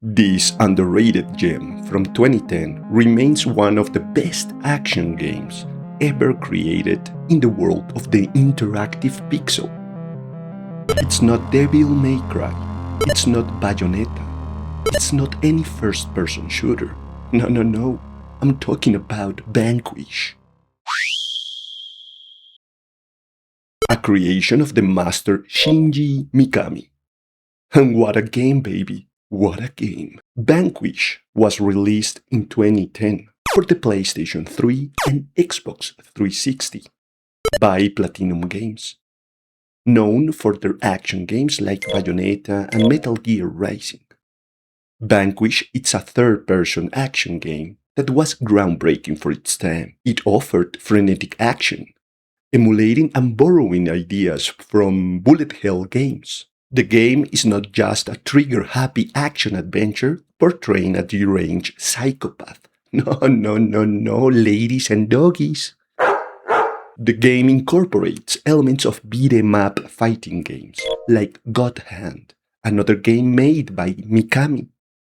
This underrated gem from 2010 remains one of the best action games ever created in the world of the interactive pixel. It's not Devil May Cry, it's not Bayonetta, it's not any first-person shooter. No, I'm talking about Vanquish. A creation of the master Shinji Mikami. And what a game, baby! What a game! Vanquish was released in 2010 for the PlayStation 3 and Xbox 360 by Platinum Games, known for their action games like Bayonetta and Metal Gear Rising. Vanquish is a third-person action game that was groundbreaking for its time. It offered frenetic action, emulating and borrowing ideas from bullet hell games. The game is not just a trigger-happy action-adventure portraying a deranged psychopath. No, ladies and doggies. The game incorporates elements of beat-em-up fighting games, like God Hand, another game made by Mikami.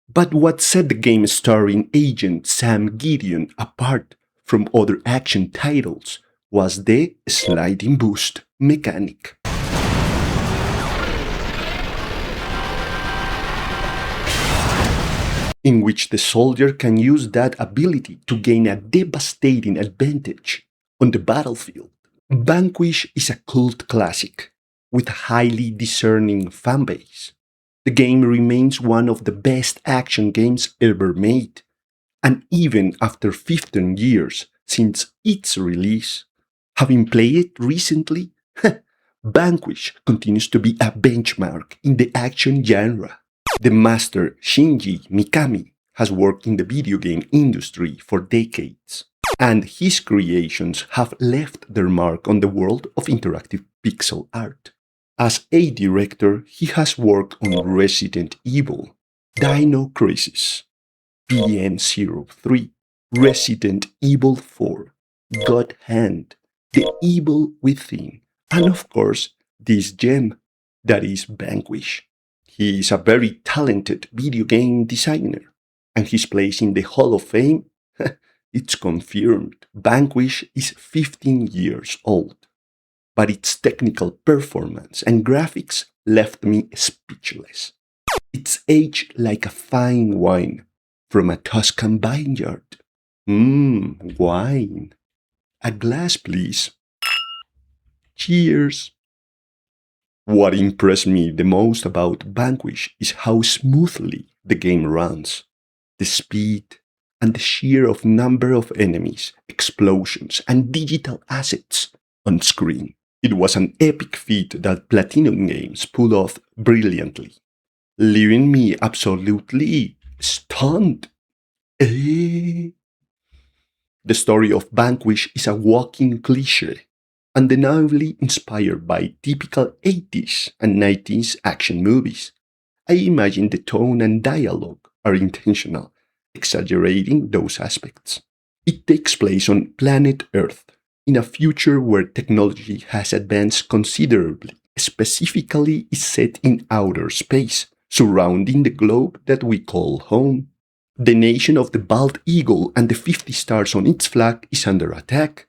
But what set the game starring Agent Sam Gideon apart from other action titles was the sliding boost mechanic. In which the soldier can use that ability to gain a devastating advantage on the battlefield. Vanquish is a cult classic with a highly discerning fanbase. The game remains one of the best action games ever made, and even after 15 years since its release, having played it recently, Vanquish continues to be a benchmark in the action genre. The master Shinji Mikami has worked in the video game industry for decades, and his creations have left their mark on the world of interactive pixel art. As a director, he has worked on Resident Evil, Dino Crisis, PN03, Resident Evil 4, God Hand, The Evil Within, and of course, this gem that is Vanquish. He is a very talented video game designer, and his place in the Hall of Fame, it's confirmed. Vanquish is 15 years old, but its technical performance and graphics left me speechless. It's aged like a fine wine from a Tuscan vineyard. Wine. A glass, please. Cheers. What impressed me the most about Vanquish is how smoothly the game runs. The speed and the sheer number of enemies, explosions, and digital assets on screen. It was an epic feat that Platinum Games pulled off brilliantly, leaving me absolutely stunned. The story of Vanquish is a walking cliché, undeniably inspired by typical 80s and 90s action movies. I imagine the tone and dialogue are intentional, exaggerating those aspects. It takes place on planet Earth, in a future where technology has advanced considerably. Specifically, is set in outer space, surrounding the globe that we call home. The nation of the bald eagle and the 50 stars on its flag is under attack,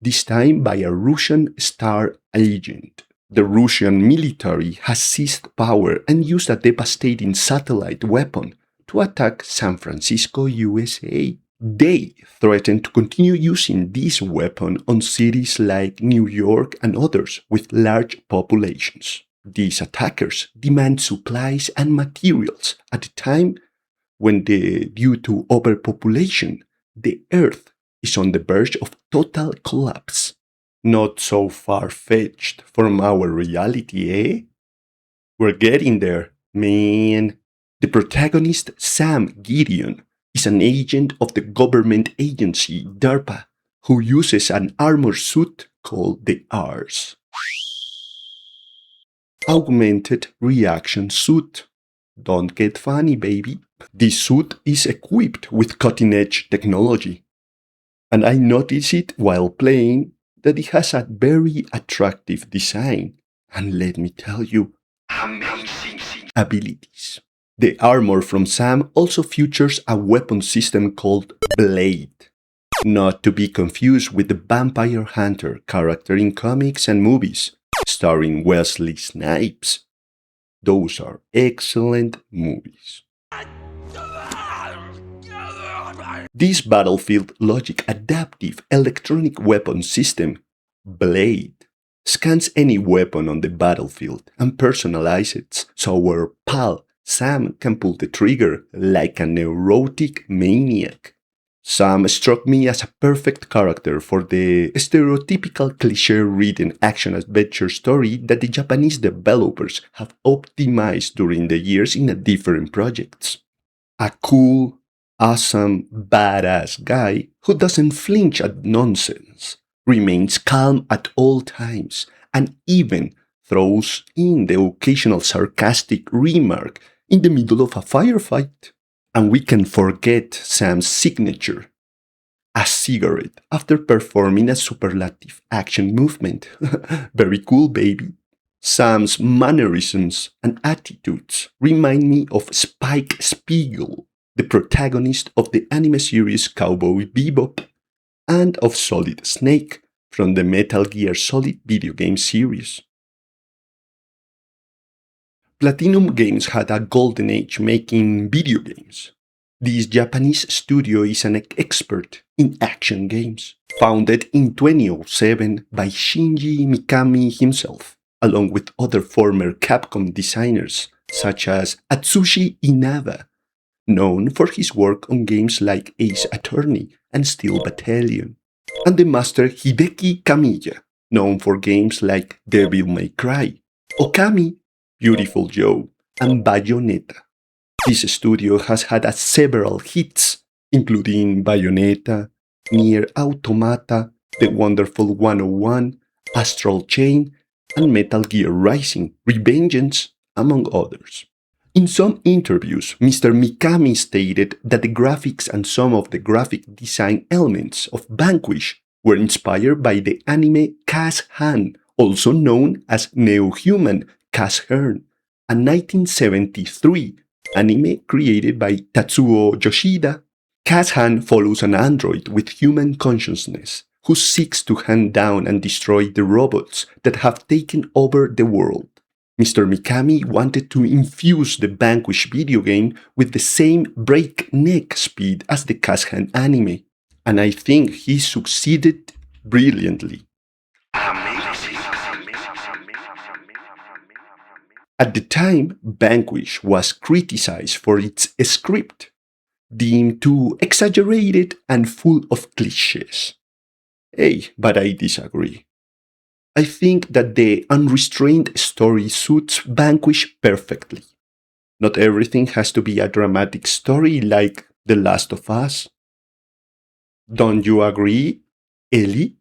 this time by a Russian star agent. The Russian military has seized power and used a devastating satellite weapon to attack San Francisco, USA. They threaten to continue using this weapon on cities like New York and others with large populations. These attackers demand supplies and materials at a time when, due to overpopulation, the Earth is on the verge of total collapse. Not so far-fetched from our reality, eh? We're getting there, man. The protagonist, Sam Gideon, is an agent of the government agency DARPA, who uses an armor suit called the ARS. Augmented Reaction Suit. Don't get funny, baby. This suit is equipped with cutting-edge technology, and I noticed it while playing that it has a very attractive design, and let me tell you, amazing abilities. The armor from Sam also features a weapon system called Blade, not to be confused with the vampire hunter character in comics and movies, starring Wesley Snipes. Those are excellent movies. This Battlefield Logic adaptive electronic weapon system, Blade, scans any weapon on the battlefield and personalizes it so our pal Sam can pull the trigger like a neurotic maniac. Sam struck me as a perfect character for the stereotypical cliché-ridden action-adventure story that the Japanese developers have optimized during the years in different projects. A cool, awesome, badass guy who doesn't flinch at nonsense, remains calm at all times, and even throws in the occasional sarcastic remark in the middle of a firefight. And we can forget Sam's signature, a cigarette after performing a superlative action movement. Very cool, baby. Sam's mannerisms and attitudes remind me of Spike Spiegel, the protagonist of the anime series Cowboy Bebop, and of Solid Snake from the Metal Gear Solid video game series. Platinum Games had a golden age making video games. This Japanese studio is an expert in action games, founded in 2007 by Shinji Mikami himself, along with other former Capcom designers such as Atsushi Inaba, known for his work on games like Ace Attorney and Steel Battalion, and the master Hideki Kamiya, known for games like Devil May Cry, Okami, Beautiful Joe, and Bayonetta. This studio has had several hits, including Bayonetta, Nier Automata, The Wonderful 101, Astral Chain, and Metal Gear Rising: Revengeance, among others. In some interviews, Mr. Mikami stated that the graphics and some of the graphic design elements of Vanquish were inspired by the anime Cash-Han, also known as Neo-Human Cash-Hearn, a 1973 anime created by Tatsuo Yoshida. Cash-Han follows an android with human consciousness who seeks to hunt down and destroy the robots that have taken over the world. Mr. Mikami wanted to infuse the Vanquish video game with the same breakneck speed as the Cash-Han anime, and I think he succeeded brilliantly. At the time, Vanquish was criticized for its script, deemed too exaggerated and full of cliches. Hey, but I disagree. I think that the unrestrained story suits Vanquish perfectly. Not everything has to be a dramatic story like The Last of Us. Don't you agree, Ellie?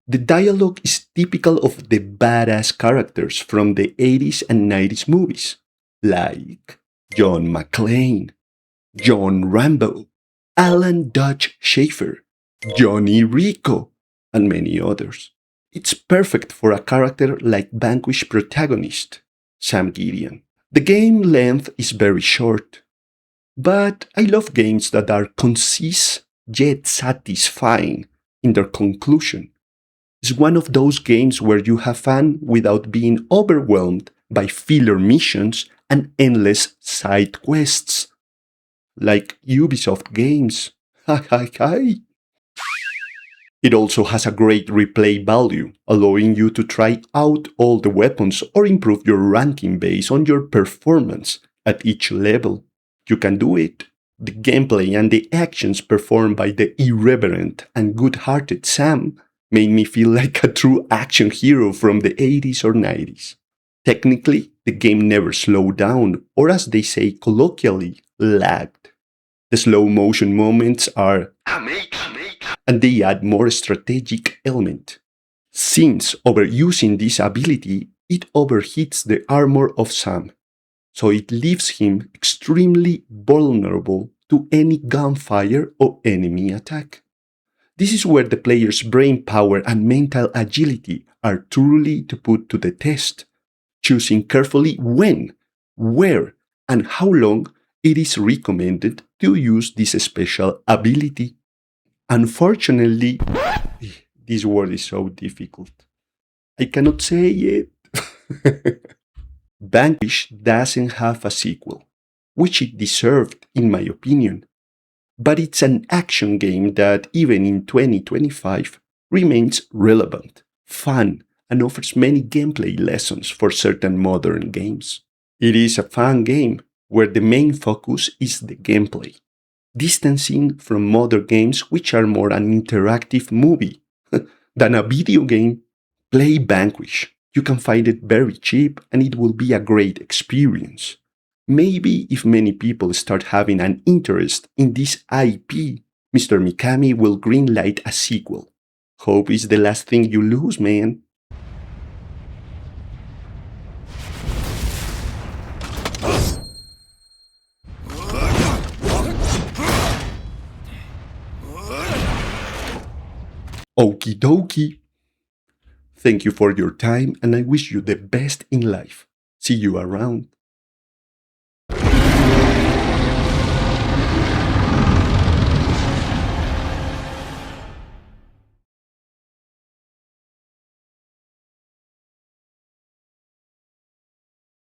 The dialogue is typical of the badass characters from the 80s and 90s movies, like John McClane, John Rambo, Alan Dutch Schaefer, Johnny Rico, and many others. It's perfect for a character like Vanquish protagonist, Sam Gideon. The game length is very short, but I love games that are concise yet satisfying in their conclusion. It's one of those games where you have fun without being overwhelmed by filler missions and endless side quests. Like Ubisoft games. Hi hi hi. It also has a great replay value, allowing you to try out all the weapons or improve your ranking based on your performance at each level. You can do it. The gameplay and the actions performed by the irreverent and good-hearted Sam made me feel like a true action hero from the 80s or 90s. Technically, the game never slowed down, or as they say colloquially, lagged. The slow motion moments are and they add more strategic element. Since overusing this ability, it overheats the armor of Sam, so it leaves him extremely vulnerable to any gunfire or enemy attack. This is where the player's brain power and mental agility are truly to put to the test, choosing carefully when, where, and how long it is recommended to use this special ability. Unfortunately, this word is so difficult. I cannot say it. Vanquish doesn't have a sequel, which it deserved, in my opinion. But it's an action game that, even in 2025, remains relevant, fun, and offers many gameplay lessons for certain modern games. It is a fun game where the main focus is the gameplay, distancing from modern games which are more an interactive movie than a video game. Play Vanquish. You can find it very cheap and it will be a great experience. Maybe if many people start having an interest in this IP, Mr. Mikami will greenlight a sequel. Hope is the last thing you lose, man. Okie dokie. Thank you for your time and I wish you the best in life. See you around.